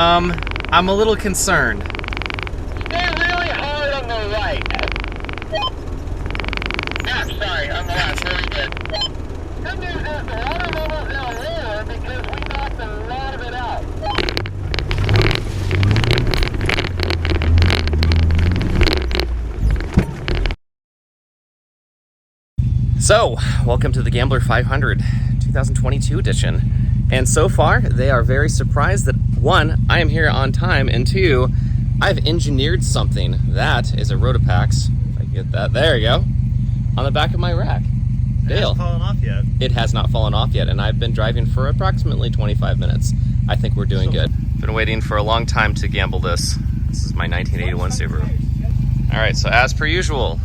I'm a little concerned. Stay really hard on the right. Sorry, on the left. Very good. Good news is the water level's now lower because we knocked a lot of it out. So, welcome to the Gambler 500 2022 edition. And so far, they are very surprised that one, I am here on time, and two, I've engineered something. That is a Rotopax. If I can get that, there you go, on the back of my rack. Dale. It hasn't fallen off yet. It has not fallen off yet, and I've been driving for approximately 25 minutes. I think we're doing good. Been waiting for a long time to gamble this. This is my 1981 Subaru. All right, so as per usual,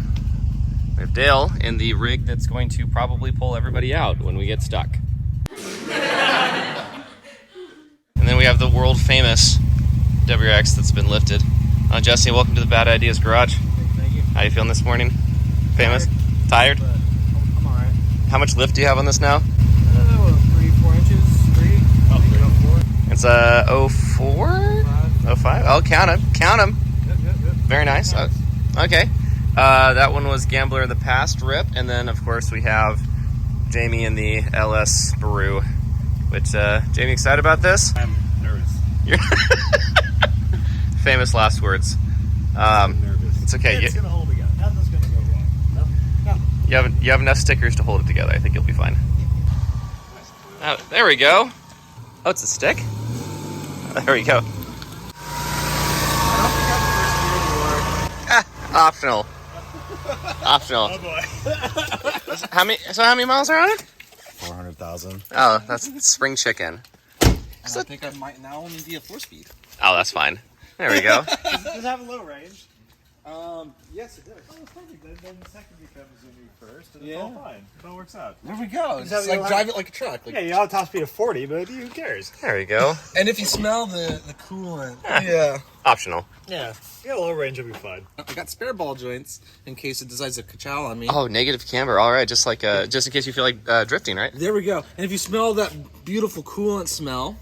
we have Dale in the rig that's going to probably pull everybody out when we get stuck. And then we have the world famous WRX that's been lifted. Jesse, welcome to the Bad Ideas Garage. Thank you. How you feeling this morning? Famous? Tired? But I'm alright. How much lift do you have on this now? 3-4 inches. 3? Oh, 4. It's a 04? 05? Oh, count them. Count them. Yep. Very nice. Okay. That one was Gambler in the Past rip. And then, of course, we have Jamie in the LS Subaru. Which, Jamie, excited about this? I'm nervous. You're famous last words. I'm nervous. It's okay. It's gonna hold together. Nothing's gonna go wrong. No. You have enough stickers to hold it together. I think you'll be fine. Oh, there we go. Oh, it's a stick? There we go. I don't think I'm the first gear anymore. Optional. Optional. Oh boy. How many miles are on it? 400,000. Oh, that's spring chicken. And I think I might now only be a 4-speed. Oh, that's fine. There we go. Does it have a low range? Yes, it does. Oh, that's perfect. Then the second becomes a new first, and Yeah. it's all fine. It all works out. There we go. Just It's have- like drive it like a truck. Like, Yeah, you have a top speed of 40, but who cares? There we go. and if you smell the coolant, yeah. Optional. Yeah, low range will be fine. I got spare ball joints in case it decides to ka-chow on me. Oh, negative camber. All right, just in case you feel like drifting, right? There we go. And if you smell that beautiful coolant smell,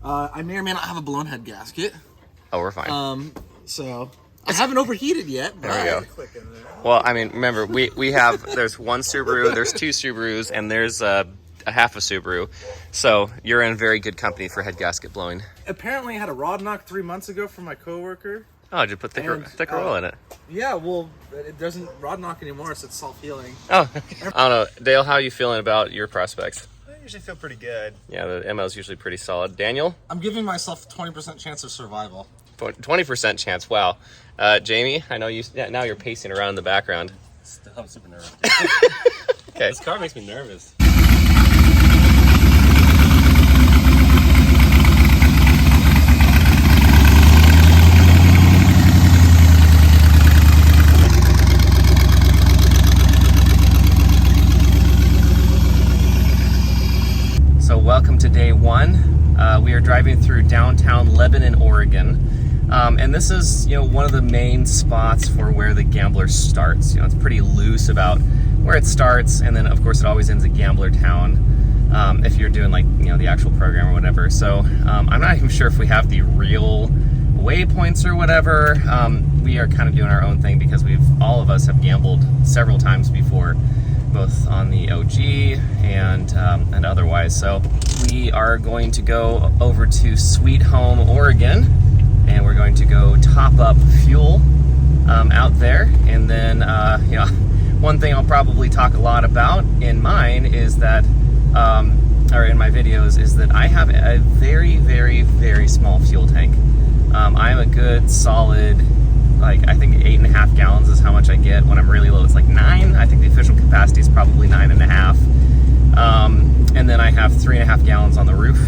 I may or may not have a blown head gasket. Oh, we're fine. So I haven't overheated yet. But There we go. Click in there. Well, I mean, remember, we have, there's one Subaru, there's two Subarus, and there's a half a Subaru. So you're in very good company for head gasket blowing. Apparently, I had a rod knock 3 months ago from my coworker. Oh, did you put thicker oil in it? Yeah, well, it doesn't rod knock anymore, so it's self-healing. Oh, I don't know. Dale, how are you feeling about your prospects? I usually feel pretty good. Yeah, the MO is usually pretty solid. Daniel? I'm giving myself a 20% chance of survival. 20% chance. Wow. Jamie, I know now you're pacing around in the background. I'm super nervous. Okay. This car makes me nervous. So welcome to day one. We are driving through downtown Lebanon, Oregon. And this is, one of the main spots for where the Gambler starts. It's pretty loose about where it starts, and then of course it always ends at Gamblertown if you're doing the actual program or whatever. So I'm not even sure if we have the real waypoints or whatever. We are kind of doing our own thing because all of us have gambled several times before, both on the OG and otherwise. So we are going to go over to Sweet Home, Oregon, and we're going to go top up fuel out there. And then, one thing I'll probably talk a lot about in mine is that, or in my videos, is that I have a very, very, very small fuel tank. I'm a good solid, I think 8.5 gallons is how much I get when I'm really low. It's like 9. I think the official capacity is probably 9.5. And then I have 3.5 gallons on the roof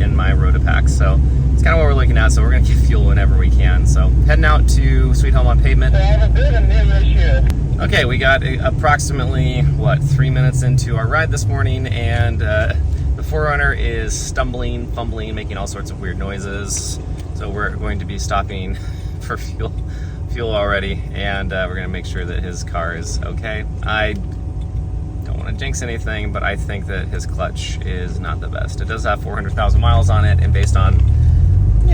in my Rotopax. So it's kind of what we're looking at. So we're going to get fuel whenever we can. So heading out to Sweet Home on pavement. So I have a bit of news here. Okay, we got approximately, 3 minutes into our ride this morning, and the Forerunner is stumbling, fumbling, making all sorts of weird noises. So we're going to be stopping for fuel already, and we're going to make sure that his car is okay. I don't want to jinx anything, but I think that his clutch is not the best. It does have 400,000 miles on it, and based on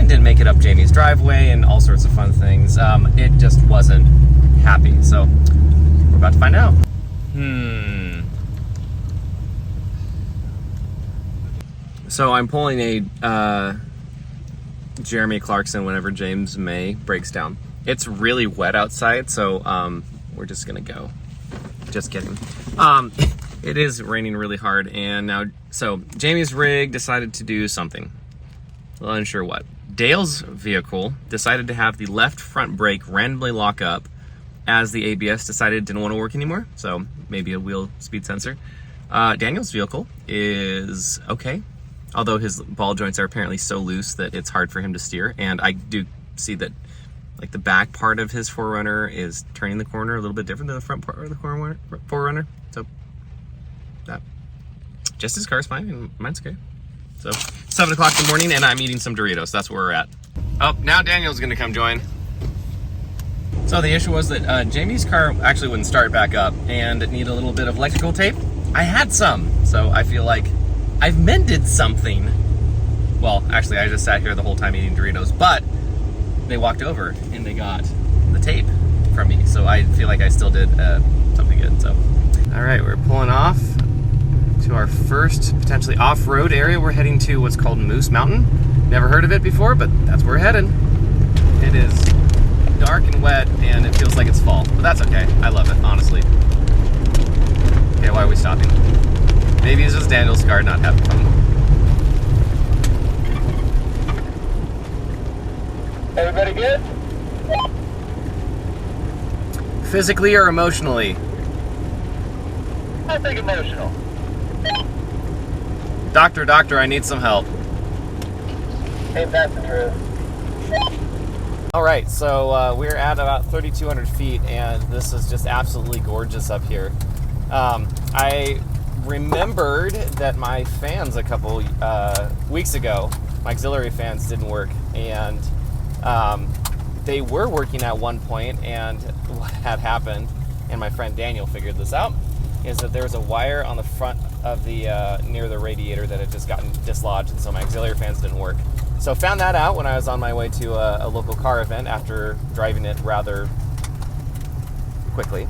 and didn't make it up Jamie's driveway and all sorts of fun things. It just wasn't happy. So we're about to find out. So I'm pulling a Jeremy Clarkson whenever James May breaks down. It's really wet outside, so we're just gonna go. Just kidding. It is raining really hard, and now, so Jamie's rig decided to do something. Well, unsure what. Dale's vehicle decided to have the left front brake randomly lock up as the ABS decided it didn't want to work anymore, so maybe a wheel speed sensor. Daniel's vehicle is okay, although his ball joints are apparently so loose that it's hard for him to steer, and I do see that like the back part of his 4Runner is turning the corner a little bit different than the front part of the 4Runner, so that. Just his car's fine, and mine's okay. So, 7 o'clock in the morning, and I'm eating some Doritos. That's where we're at. Oh, now Daniel's gonna come join. So the issue was that Jamie's car actually wouldn't start back up, and it needed a little bit of electrical tape. I had some, so I feel like I've mended something. Well, actually, I just sat here the whole time eating Doritos, but they walked over, and they got the tape from me, so I feel like I still did something good, so. All right, we're pulling off to our first potentially off-road area. We're heading to what's called Moose Mountain. Never heard of it before, but that's where we're headed. It is dark and wet, and it feels like it's fall, but that's okay. I love it, honestly. Okay, why are we stopping? Maybe it's just Daniel's car not having fun. Everybody good? Physically or emotionally? I think emotional. Doctor, I need some help. Ain't that the truth? All right, so we're at about 3,200 feet, and this is just absolutely gorgeous up here. I remembered that my fans a couple weeks ago, my auxiliary fans didn't work, and they were working at one point, and what had happened, and my friend Daniel figured this out, is that there was a wire on the front of the near the radiator that had just gotten dislodged, and so my auxiliary fans didn't work. So found that out when I was on my way to a local car event after driving it rather quickly.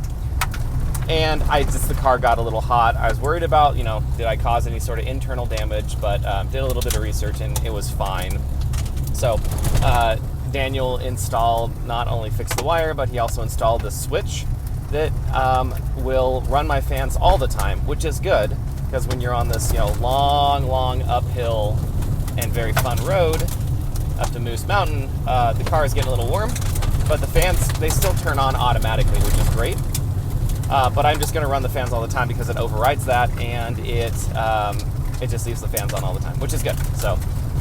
And the car got a little hot. I was worried about, did I cause any sort of internal damage, but did a little bit of research and it was fine. So Daniel not only fixed the wire, but he also installed the switch that will run my fans all the time, which is good, because when you're on this, long uphill and very fun road up to Moose Mountain, the car is getting a little warm, but the fans, they still turn on automatically, which is great. But I'm just going to run the fans all the time because it overrides that, and it just leaves the fans on all the time, which is good. So,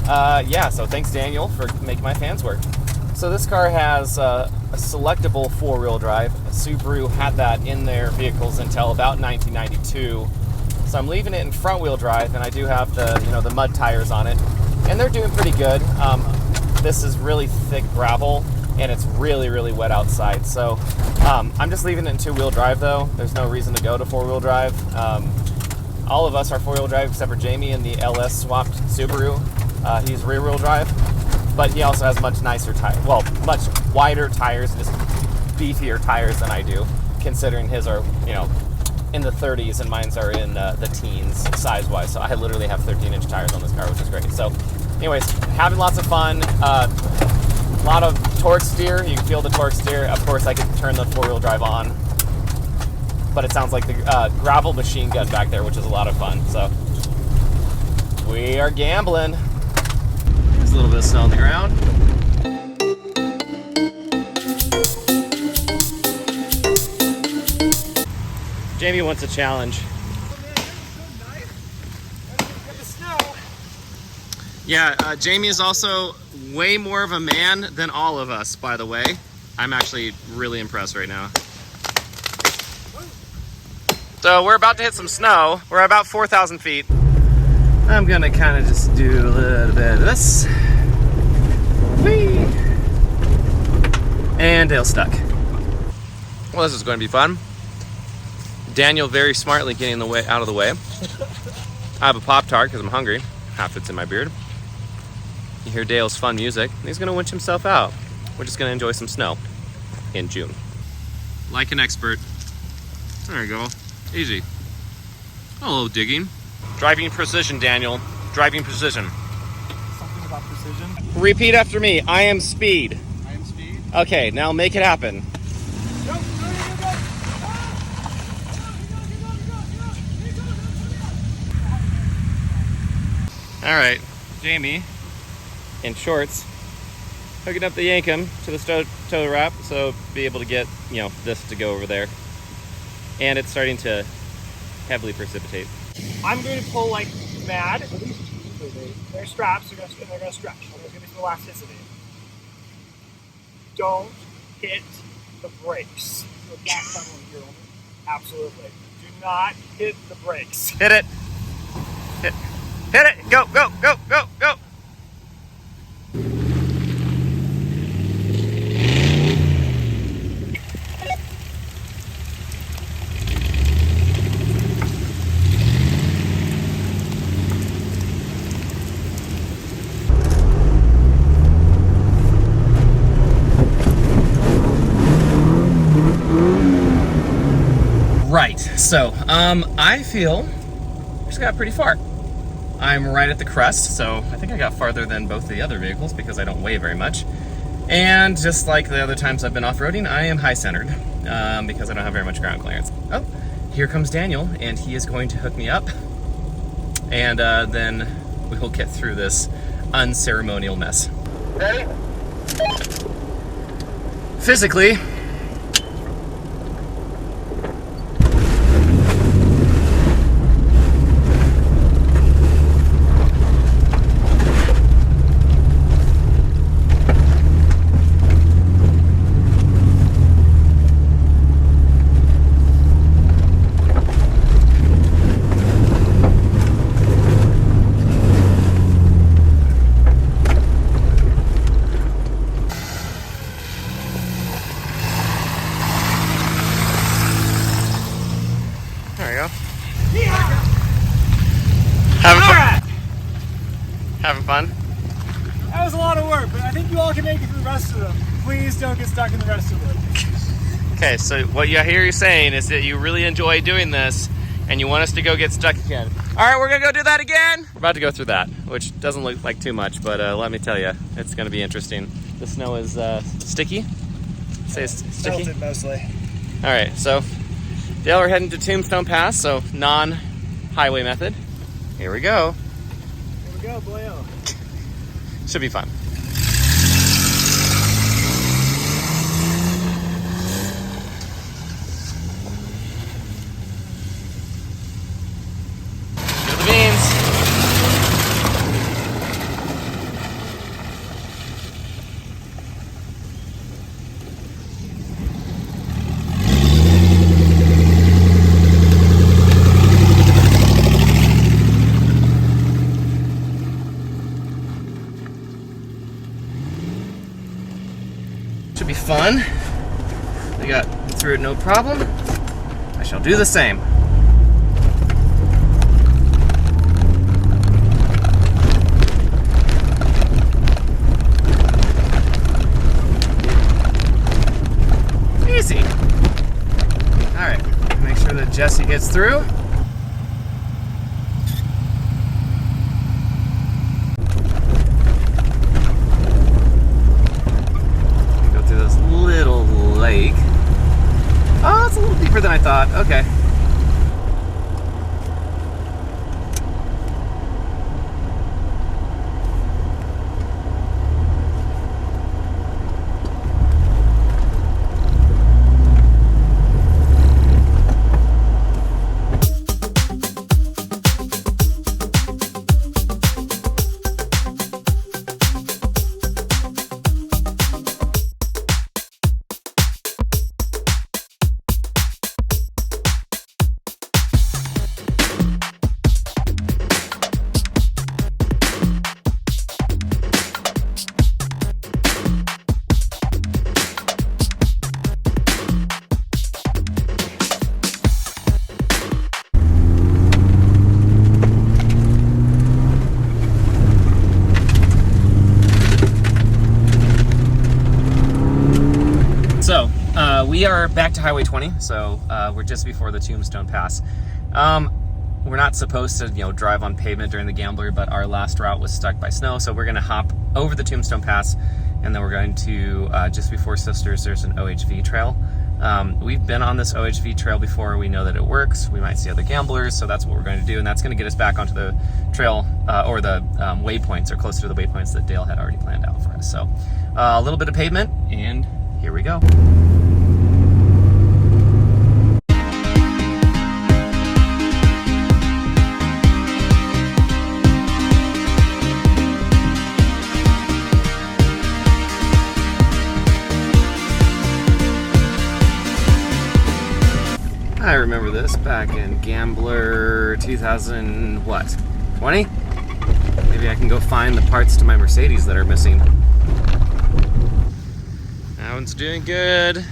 so thanks, Daniel, for making my fans work. So this car has a selectable 4-wheel drive. Subaru had that in their vehicles until about 1992. So I'm leaving it in front-wheel drive, and I do have the mud tires on it, and they're doing pretty good. This is really thick gravel, and it's really, really wet outside. So I'm just leaving it in 2-wheel drive, though. There's no reason to go to 4-wheel drive. All of us are 4-wheel drive except for Jamie in the LS swapped Subaru. He's rear-wheel drive, but he also has much nicer tires. Well, much wider tires and just beefier tires than I do, considering his are, in the 30s and mine's are in the teens size-wise. So I literally have 13-inch tires on this car, which is great. So anyways, having lots of fun. A lot of torque steer. You can feel the torque steer. Of course, I could turn the 4-wheel drive on, but it sounds like the gravel machine gun back there, which is a lot of fun. So we are gambling. There's a little bit of snow on the ground. Jamie wants a challenge. Yeah, Jamie is also way more of a man than all of us, by the way. I'm actually really impressed right now. So we're about to hit some snow. We're about 4,000 feet. I'm gonna kind of just do a little bit of this. Whee! And Dale's stuck. Well, this is going to be fun. Daniel very smartly getting out of the way. I have a Pop-Tart because I'm hungry. Half it's in my beard. You hear Dale's fun music, and he's gonna winch himself out. We're just gonna enjoy some snow in June. Like an expert. There you go. Easy. A little digging. Driving precision, Daniel. Driving precision. Something about precision. Repeat after me. I am speed. I am speed. Okay, now make it happen. Go, go, go, go. All right, Jamie, in shorts, hooking up the Yankum to the tow wrap, so be able to get, you know, this to go over there. And it's starting to heavily precipitate. I'm going to pull like mad. Their straps are going to stretch. There's going to be some elasticity. Don't hit the brakes. Absolutely. Do not hit the brakes. Hit it. Hit it. Go, go, go, go, go. Right, so I feel I just got pretty far. I'm right at the crest, so I think I got farther than both the other vehicles because I don't weigh very much. And just like the other times I've been off-roading, I am high-centered because I don't have very much ground clearance. Oh, here comes Daniel, and he is going to hook me up, and then we will get through this unceremonial mess. Ready? Physically, having fun? That was a lot of work, but I think you all can make it through the rest of them. Please don't get stuck in the rest of them. Okay, so what I hear you saying is that you really enjoy doing this and you want us to go get stuck again. All right, we're gonna go do that again. We're about to go through that, which doesn't look like too much, but let me tell you, it's gonna be interesting. The snow is sticky. Say it's sticky. Melted mostly. All right, so Dale, we're heading to Tombstone Pass, so non-highway method. Here we go. Here we go, boyo. Should be fun. Feel the beans. Should be fun. We got through it no problem. I shall do the same. Easy. All right, make sure that Jesse gets through. Little lake. Oh, it's a little deeper than I thought. Okay. we are back to Highway 20, so we're just before the Tombstone Pass. We're not supposed to, drive on pavement during the Gambler, but our last route was stuck by snow, so we're going to hop over the Tombstone Pass, and then we're going to, just before Sisters, there's an OHV trail. We've been on this OHV trail before. We know that it works. We might see other gamblers, so that's what we're going to do, and that's going to get us back onto the trail, or the waypoints, or closer to the waypoints that Dale had already planned out for us. So a little bit of pavement, and here we go. I remember this back in Gambler 2000, what, 20? Maybe I can go find the parts to my Mercedes that are missing. That one's doing good.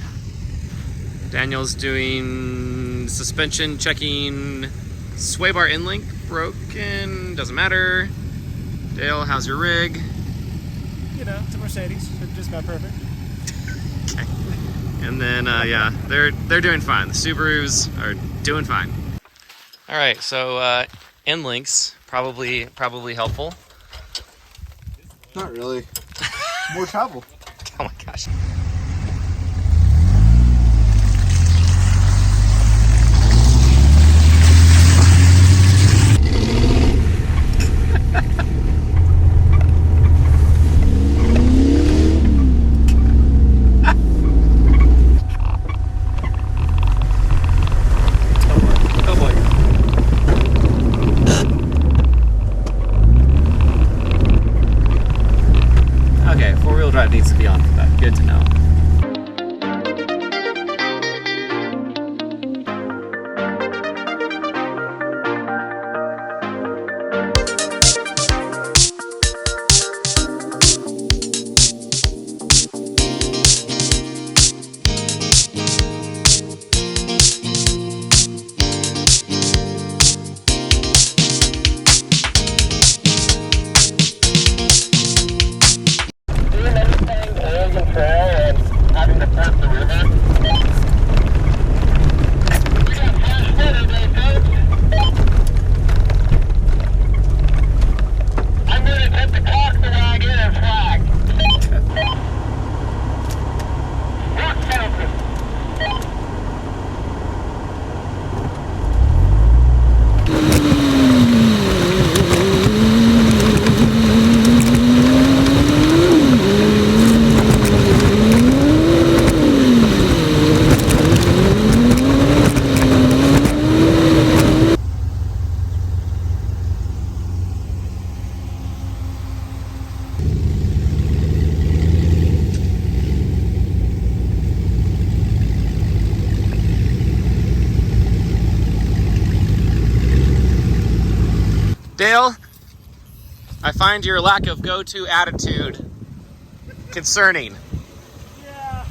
Daniel's doing suspension checking. Sway bar in link broken, doesn't matter. Dale, how's your rig? It's a Mercedes, so just about perfect. Okay. And then, yeah, they're doing fine. The Subarus are doing fine. All right, so end links probably helpful. Not really. More travel. Oh my gosh. Drive needs to be on for that. Good to know. Dale, I find your lack of go-to attitude concerning. Yeah.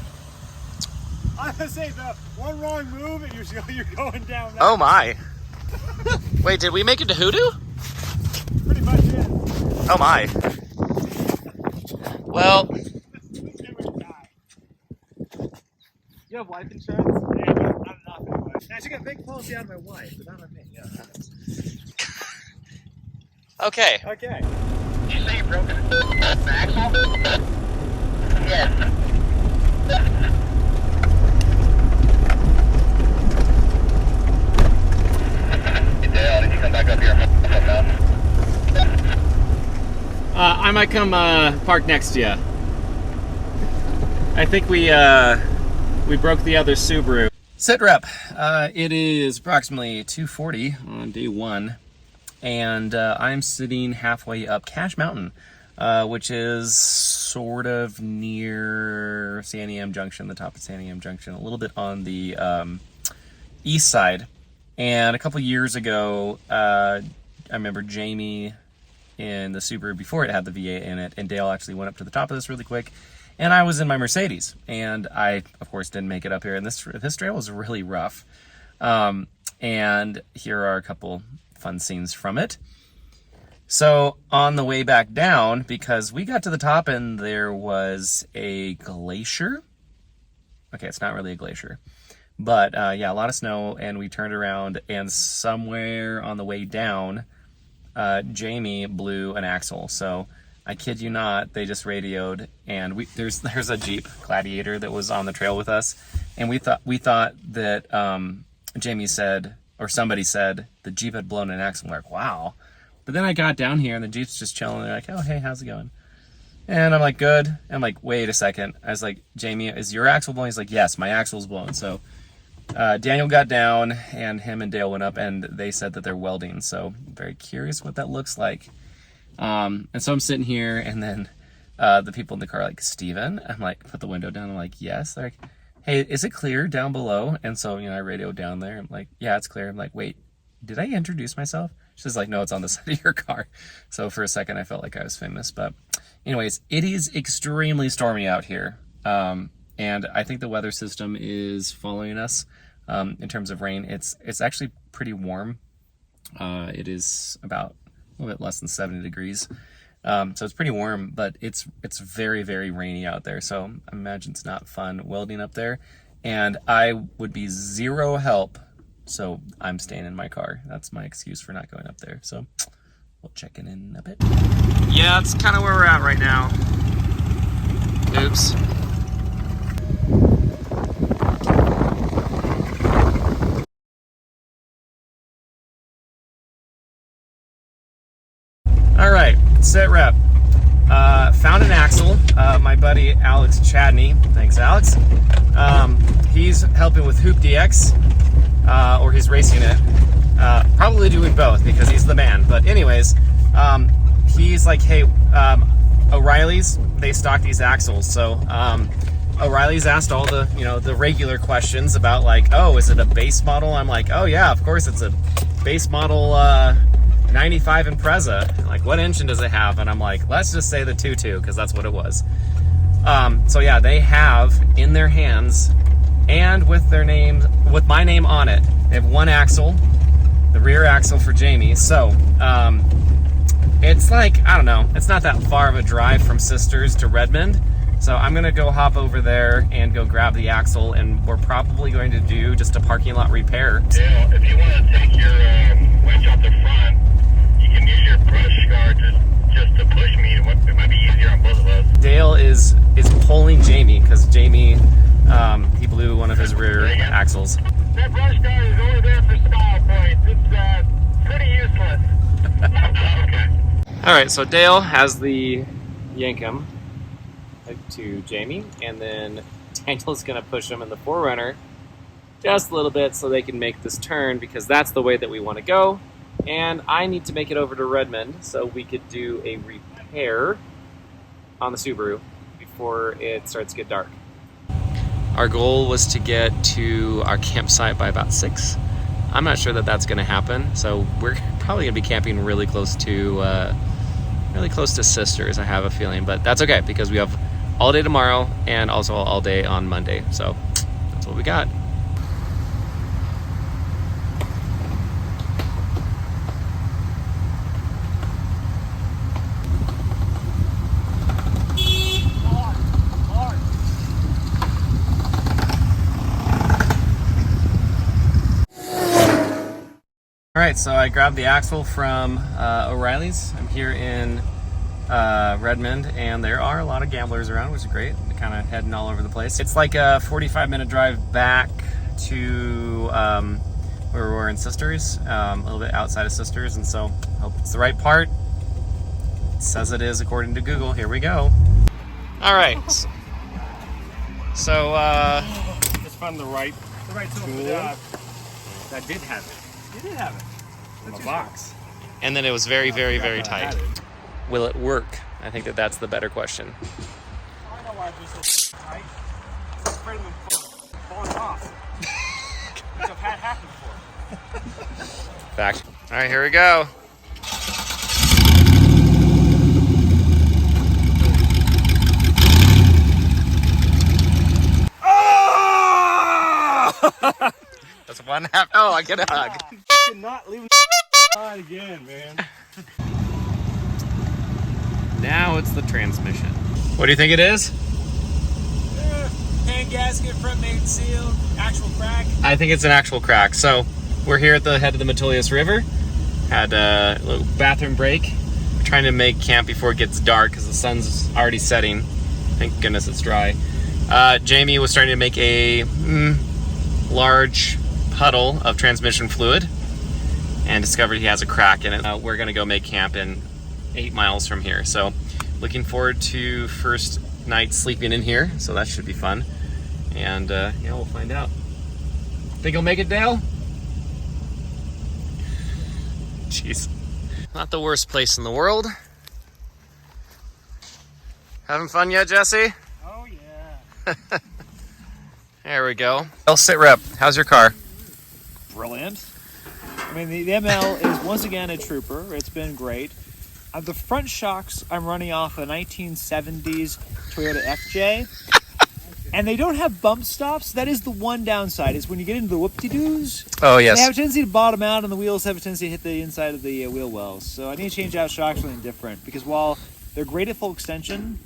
I was gonna say, the one wrong move and you're going down that. Oh my. Wait, did we make it to Hoodoo? Pretty much it. Oh my. Well. You have life insurance? Yeah, not enough anyway. I should get a big policy out of my wife, but not on me. Yeah. Okay. Okay. Did you say you broke an axle? Yes. Hey Dale, did you come back up here? I might come park next to you. I think we broke the other Subaru. Sit rep. It is approximately 2:40 on day one, and I'm sitting halfway up Cache Mountain, which is sort of near Santiam Junction, the top of Santiam Junction, a little bit on the east side. And a couple years ago, I remember Jamie in the Subaru before it had the V8 in it, and Dale actually went up to the top of this really quick, and I was in my Mercedes, and I, of course, didn't make it up here, and this trail was really rough. And here are a couple fun scenes from it. So on the way back down, because we got to the top and there was a glacier, okay, it's not really a glacier. But yeah, a lot of snow, and we turned around, and somewhere on the way down, Jamie blew an axle. So I kid you not, they just radioed, and there's a Jeep Gladiator that was on the trail with us, and we thought that Jamie said, or somebody said, the Jeep had blown an axle. We're like, wow. But then I got down here, and the Jeep's just chilling. They're like, oh, hey, how's it going? And I'm like, good. And I'm like, wait a second. I was like, Jamie, is your axle blown? He's like, yes, my axle's blown. So Daniel got down, and him and Dale went up, and they said that they're welding. So I'm very curious what that looks like. And so I'm sitting here, and then the people in the car are like, Steven? I'm like, put the window down. I'm like, yes. They're like, hey, is it clear down below? And so, I radioed down there. I'm like, yeah, it's clear. I'm like, wait, did I introduce myself? She's like, no, it's on the side of your car. So for a second, I felt like I was famous. But anyways, it is extremely stormy out here. And I think the weather system is following us in terms of rain. It's actually pretty warm. It is about a little bit less than 70 degrees. So it's pretty warm, but it's very, very rainy out there. So I imagine it's not fun welding up there. And I would be zero help. So I'm staying in my car. That's my excuse for not going up there. So we'll check in a bit. Yeah, that's kind of where we're at right now. Oops. All right, sit rep. Found an axle. My buddy Alex Chadney, thanks Alex. He's helping with Hoop DX, or he's racing it. Probably doing both because he's the man. But anyways, he's like, hey, O'Reilly's, they stock these axles. So O'Reilly's asked all the, the regular questions about like, oh, is it a base model? I'm like, oh yeah, of course it's a base model 95 Impreza. Like, what engine does it have? And I'm like, let's just say the 2.2 because that's what it was. So yeah, they have in their hands and with their name, with my name on it, they have one axle, the rear axle for Jamie. So it's like, I don't know, it's not that far of a drive from Sisters to Redmond. So I'm gonna go hop over there and go grab the axle, and we're probably going to do just a parking lot repair. Dale, if you want to take your winch off the front, you can use your brush guard just to push me. It might be easier on both of us. Dale is pulling Jamie because Jamie, he blew one of his rear axles. That brush guard is only there for style points. It's pretty useless. Okay. All right, so Dale has the Yankum to Jamie, and then Daniel's gonna push him in the 4Runner just a little bit so they can make this turn because that's the way that we want to go. And I need to make it over to Redmond so we could do a repair on the Subaru before it starts to get dark. Our goal was to get to our campsite by about 6. I'm not sure that that's going to happen, so we're probably going to be camping really close to Sisters, I have a feeling, but that's okay because we have all day tomorrow and also all day on Monday, so that's what we got. All right, so I grabbed the axle from O'Reilly's. I'm here in Redmond, and there are a lot of gamblers around, which is great. They're kind of heading all over the place. It's like a 45-minute drive back to where we were in Sisters, a little bit outside of Sisters, and so I hope it's the right part. It says it is according to Google. Here we go. All right. So Just found the right tool. that did have it You did have it. in the box. and then it was very, very, very tight. Will it work? I think that's the better question. I know why it's so tight. It's afraid of them falling off. Which I've had happen before. Fact. All right, here we go. That's 1/2. Oh, I get a hug. Not leaving on again, man. Now it's the transmission. What do you think it is? Tank gasket, front main seal, actual crack. I think it's an actual crack. So we're here at the head of the Metolius River. Had a little bathroom break. We're trying to make camp before it gets dark because the sun's already setting. Thank goodness it's dry. Jamie was starting to make a large puddle of transmission fluid and discovered he has a crack in it. We're gonna go make camp in 8 miles from here. So looking forward to first night sleeping in here. So that should be fun. And yeah, we'll find out. Think he'll make it, Dale? Jeez. Not the worst place in the world. Having fun yet, Jesse? Oh yeah. There we go. Well, sit rep. How's your car? Brilliant. I mean, the ML is once again a trooper. It's been great. The front shocks, I'm running off a 1970s Toyota FJ. And they don't have bump stops. That is the one downside, is when you get into the whoop-de-doos, Oh, yes. they have a tendency to bottom out, and the wheels have a tendency to hit the inside of the wheel wells. So I need to change out shocks for something different, because while they're great at full extension,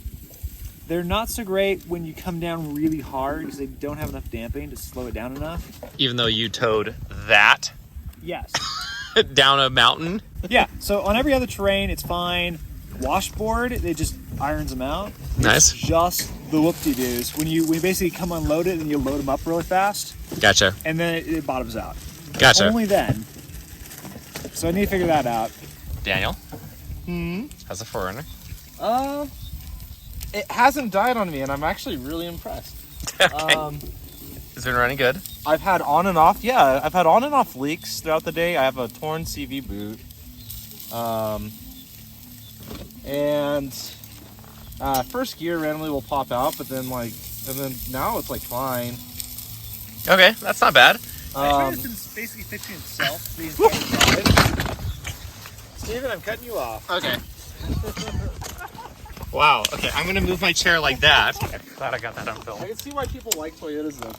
they're not so great when you come down really hard, because they don't have enough damping to slow it down enough. Even though you towed that Yes. down a mountain. Yeah, so on every other terrain, it's fine. Washboard, it just irons them out. Nice. It's just the whoop-de-doos. When you basically come unload it and you load them up really fast, Gotcha. and then it bottoms out. Gotcha. Only then. So I need to figure that out. Daniel? How's the Forerunner? It hasn't died on me, and I'm actually really impressed. It's been running good. I've had on and off leaks throughout the day. I have a torn CV boot. And first gear randomly will pop out, but then now it's like fine. Okay, that's not bad. It's been basically fixing itself the entire drive. Steven, I'm cutting you off. Okay. Wow. Okay, I'm gonna move my chair like that. Glad I got that on film. I can see why people like Toyotas though.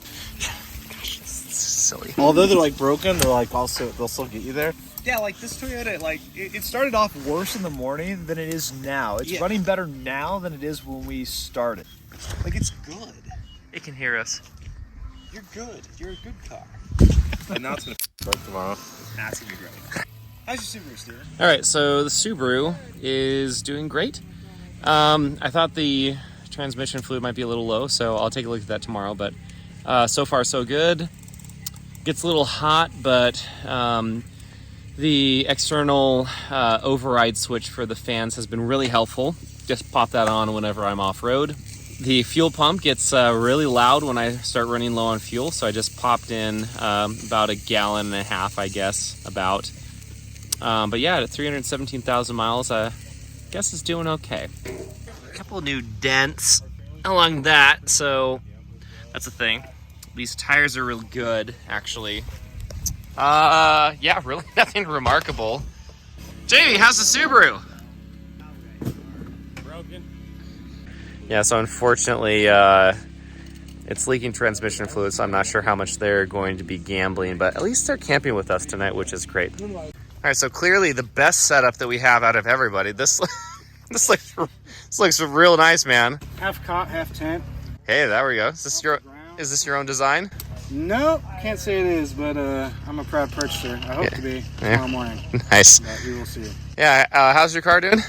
Gosh, it's silly. Although they're like broken, they're like they'll still get you there. Yeah, like this Toyota, like it started off worse in the morning than it is now. It's running better now than it is when we started. Like, it's good. It can hear us. You're good. You're a good car. And now it's gonna broke tomorrow. That's gonna be great. How's your Subaru, Steven? All right, so the Subaru is doing great. I thought the transmission fluid might be a little low, so I'll take a look at that tomorrow. But so far, so good. Gets a little hot, but the external override switch for the fans has been really helpful. Just pop that on whenever I'm off-road. The fuel pump gets really loud when I start running low on fuel, so I just popped in about 1.5 gallons, I guess, about. But yeah, at 317,000 miles, I guess it's doing okay. A couple new dents along that, so that's a thing. These tires are real good, actually. Yeah, really nothing remarkable. Jamie, how's the Subaru? Broken. Yeah, so unfortunately, it's leaking transmission fluid, so I'm not sure how much they're going to be gambling, but at least they're camping with us tonight, which is great. All right, so clearly the best setup that we have out of everybody. This looks real nice, man. Half cot, half tent. Hey, there we go. Is this your own design? No, can't say it is, but I'm a proud purchaser. I hope to be tomorrow morning. Nice. But we will see. Yeah, how's your car doing?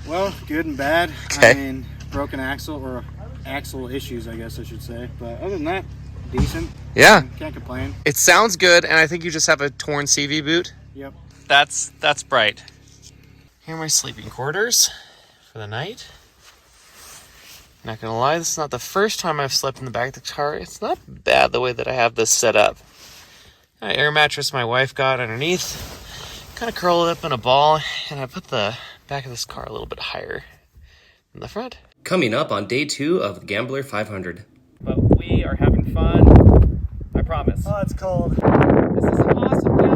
Well, good and bad. Okay. I mean, broken axle, or axle issues, I guess I should say. But other than that, decent. Yeah. Can't complain. It sounds good, and I think you just have a torn CV boot. Yep. That's bright. Here are my sleeping quarters for the night. Not gonna lie, this is not the first time I've slept in the back of the car. It's not bad the way that I have this set up. Air mattress my wife got underneath. Kind of curled it up in a ball, and I put the back of this car a little bit higher than the front. Coming up on day 2 of the Gambler 500. But we are having fun, I promise. Oh, it's cold. This is awesome, guys.